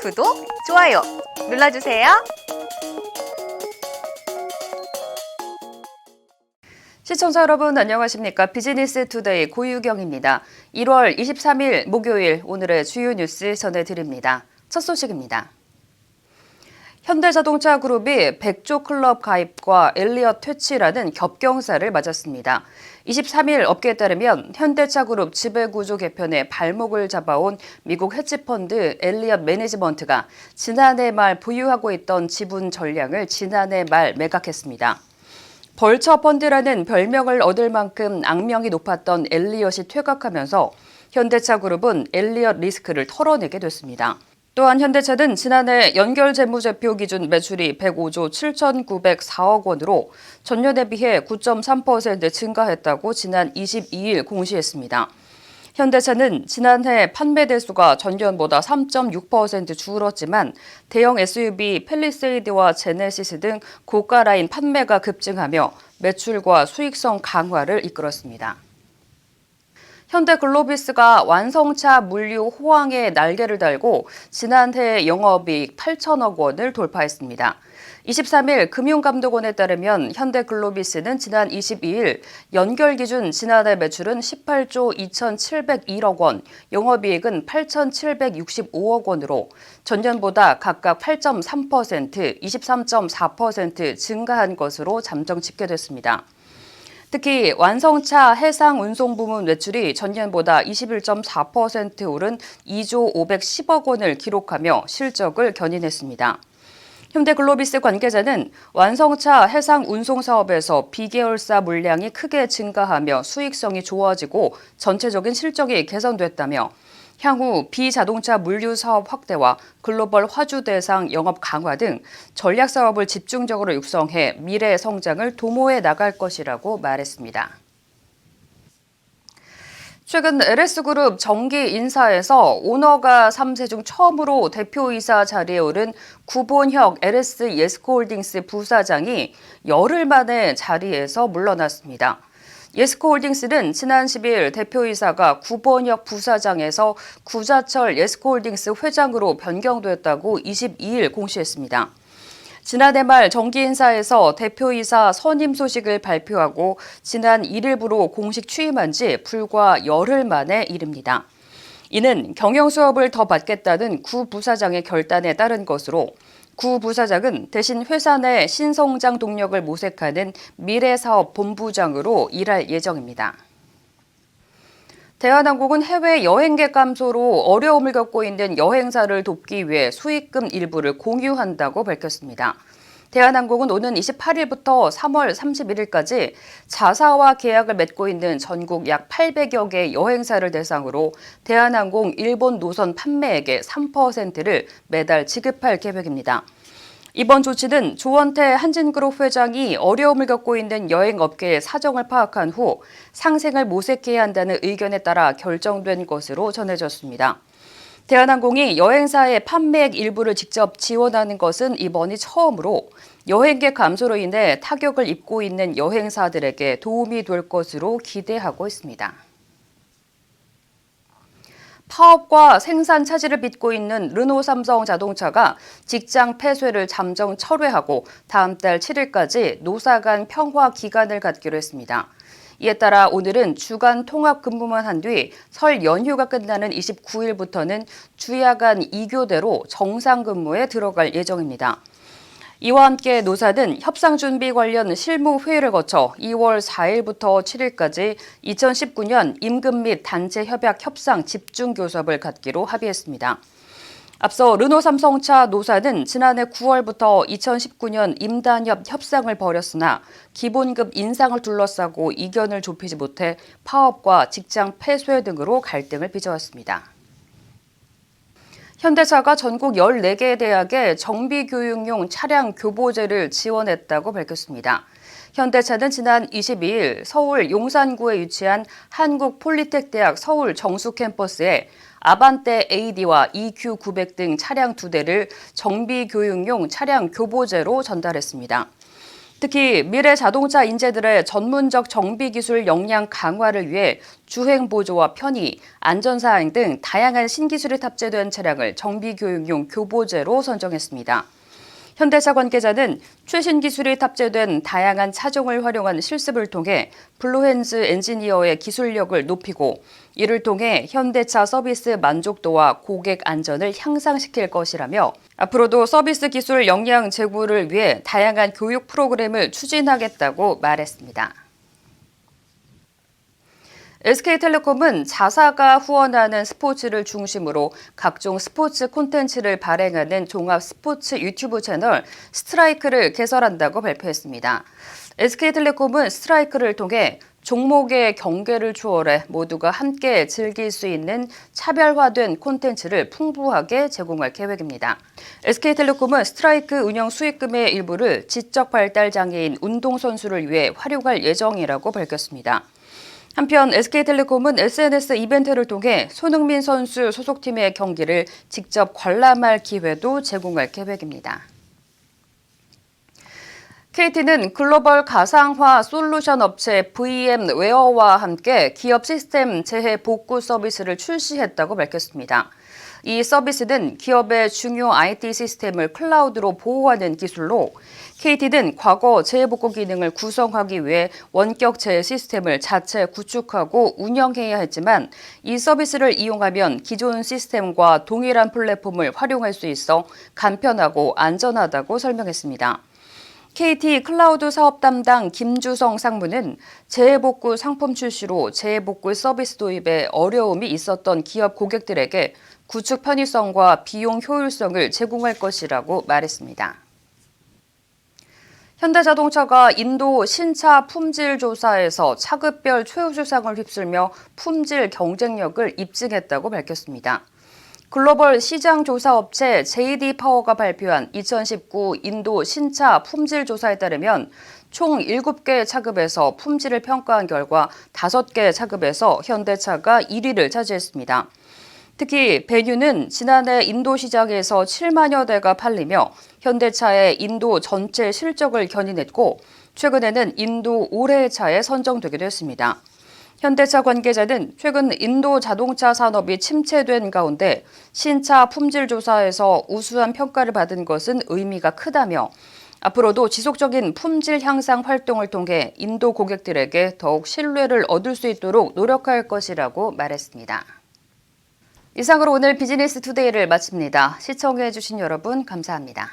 구독, 좋아요 눌러주세요. 시청자 여러분 안녕하십니까? 비즈니스 투데이 고유경입니다. 1월 23일 목요일 오늘의 주요 뉴스 전해드립니다. 첫 소식입니다. 현대자동차 그룹이 백조 클럽 가입과 엘리엇 퇴치라는 겹경사를 맞았습니다. 23일 업계에 따르면 현대차 그룹 지배구조 개편에 발목을 잡아온 미국 헤지펀드 엘리엇 매니지먼트가 지난해 말 보유하고 있던 지분 전량을 지난해 말 매각했습니다. 벌처 펀드라는 별명을 얻을 만큼 악명이 높았던 엘리엇이 퇴각하면서 현대차 그룹은 엘리엇 리스크를 털어내게 됐습니다. 또한 현대차는 지난해 연결재무제표 기준 매출이 105조 7,904억 원으로 전년에 비해 9.3% 증가했다고 지난 22일 공시했습니다. 현대차는 지난해 판매 대수가 전년보다 3.6% 줄었지만 대형 SUV 팰리세이드와 제네시스 등 고가 라인 판매가 급증하며 매출과 수익성 강화를 이끌었습니다. 현대글로비스가 완성차 물류 호황에 날개를 달고 지난해 영업이익 8천억 원을 돌파했습니다. 23일 금융감독원에 따르면 현대글로비스는 지난 22일 연결 기준 지난해 매출은 18조 2,701억 원, 영업이익은 8,765억 원으로 전년보다 각각 8.3%, 23.4% 증가한 것으로 잠정 집계됐습니다. 특히 완성차 해상 운송 부문 매출이 전년보다 21.4% 오른 2조 510억 원을 기록하며 실적을 견인했습니다. 현대글로비스 관계자는 완성차 해상 운송 사업에서 비계열사 물량이 크게 증가하며 수익성이 좋아지고 전체적인 실적이 개선됐다며 향후 비자동차 물류 사업 확대와 글로벌 화주 대상 영업 강화 등 전략 사업을 집중적으로 육성해 미래 성장을 도모해 나갈 것이라고 말했습니다. 최근 LS그룹 정기 인사에서 오너가 3세 중 처음으로 대표이사 자리에 오른 구본혁 LS 예스코홀딩스 부사장이 열흘 만에 자리에서 물러났습니다. 예스코홀딩스는 지난 10일 대표이사가 구본혁 부사장에서 구자철 예스코홀딩스 회장으로 변경됐다고 22일 공시했습니다. 지난해 말 정기인사에서 대표이사 선임 소식을 발표하고 지난 1일부로 공식 취임한 지 불과 열흘 만의 일입니다. 이는 경영수업을 더 받겠다는 구 부사장의 결단에 따른 것으로 구 부사장은 대신 회사 내 신성장 동력을 모색하는 미래사업본부장으로 일할 예정입니다. 대한항공은 해외 여행객 감소로 어려움을 겪고 있는 여행사를 돕기 위해 수익금 일부를 공유한다고 밝혔습니다. 대한항공은 오는 28일부터 3월 31일까지 자사와 계약을 맺고 있는 전국 약 800여 개 여행사를 대상으로 대한항공 일본 노선 판매액의 3%를 매달 지급할 계획입니다. 이번 조치는 조원태 한진그룹 회장이 어려움을 겪고 있는 여행업계의 사정을 파악한 후 상생을 모색해야 한다는 의견에 따라 결정된 것으로 전해졌습니다. 대한항공이 여행사의 판매액 일부를 직접 지원하는 것은 이번이 처음으로 여행객 감소로 인해 타격을 입고 있는 여행사들에게 도움이 될 것으로 기대하고 있습니다. 파업과 생산 차질을 빚고 있는 르노 삼성 자동차가 직장 폐쇄를 잠정 철회하고 다음 달 7일까지 노사 간 평화 기간을 갖기로 했습니다. 이에 따라 오늘은 주간 통합 근무만 한 뒤 설 연휴가 끝나는 29일부터는 주야간 2교대로 정상 근무에 들어갈 예정입니다. 이와 함께 노사는 협상 준비 관련 실무 회의를 거쳐 2월 4일부터 7일까지 2019년 임금 및 단체 협약 협상 집중 교섭을 갖기로 합의했습니다. 앞서 르노 삼성차 노사는 지난해 9월부터 2019년 임단협 협상을 벌였으나 기본급 인상을 둘러싸고 이견을 좁히지 못해 파업과 직장 폐쇄 등으로 갈등을 빚어왔습니다. 현대차가 전국 14개 대학에 정비교육용 차량 교보제를 지원했다고 밝혔습니다. 현대차는 지난 22일 서울 용산구에 위치한 한국폴리텍대학 서울 정수 캠퍼스에 아반떼 AD와 EQ900 등 차량 2대를 정비교육용 차량 교보제로 전달했습니다. 특히 미래 자동차 인재들의 전문적 정비 기술 역량 강화를 위해 주행 보조와 편의, 안전사항 등 다양한 신기술이 탑재된 차량을 정비 교육용 교보제로 선정했습니다. 현대차 관계자는 최신 기술이 탑재된 다양한 차종을 활용한 실습을 통해 블루핸즈 엔지니어의 기술력을 높이고 이를 통해 현대차 서비스 만족도와 고객 안전을 향상시킬 것이라며 앞으로도 서비스 기술 역량 제고를 위해 다양한 교육 프로그램을 추진하겠다고 말했습니다. SK텔레콤은 자사가 후원하는 스포츠를 중심으로 각종 스포츠 콘텐츠를 발행하는 종합 스포츠 유튜브 채널 스트라이크를 개설한다고 발표했습니다. SK텔레콤은 스트라이크를 통해 종목의 경계를 초월해 모두가 함께 즐길 수 있는 차별화된 콘텐츠를 풍부하게 제공할 계획입니다. SK텔레콤은 스트라이크 운영 수익금의 일부를 지적 발달 장애인 운동선수를 위해 활용할 예정이라고 밝혔습니다. 한편 SK텔레콤은 SNS 이벤트를 통해 손흥민 선수 소속팀의 경기를 직접 관람할 기회도 제공할 계획입니다. KT는 글로벌 가상화 솔루션 업체 VM웨어와 함께 기업 시스템 재해 복구 서비스를 출시했다고 밝혔습니다. 이 서비스는 기업의 중요 IT 시스템을 클라우드로 보호하는 기술로 KT는 과거 재해복구 기능을 구성하기 위해 원격 재해 시스템을 자체 구축하고 운영해야 했지만 이 서비스를 이용하면 기존 시스템과 동일한 플랫폼을 활용할 수 있어 간편하고 안전하다고 설명했습니다. KT 클라우드 사업 담당 김주성 상무는 재해복구 상품 출시로 재해복구 서비스 도입에 어려움이 있었던 기업 고객들에게 구축 편의성과 비용 효율성을 제공할 것이라고 말했습니다. 현대자동차가 인도 신차 품질 조사에서 차급별 최우수상을 휩쓸며 품질 경쟁력을 입증했다고 밝혔습니다. 글로벌 시장 조사 업체 JD 파워가 발표한 2019 인도 신차 품질 조사에 따르면 총 7개 차급에서 품질을 평가한 결과 5개 차급에서 현대차가 1위를 차지했습니다. 특히 베뉴는 지난해 인도 시장에서 7만여 대가 팔리며 현대차의 인도 전체 실적을 견인했고 최근에는 인도 올해의 차에 선정되기도 했습니다. 현대차 관계자는 최근 인도 자동차 산업이 침체된 가운데 신차 품질 조사에서 우수한 평가를 받은 것은 의미가 크다며 앞으로도 지속적인 품질 향상 활동을 통해 인도 고객들에게 더욱 신뢰를 얻을 수 있도록 노력할 것이라고 말했습니다. 이상으로 오늘 비즈니스 투데이를 마칩니다. 시청해주신 여러분 감사합니다.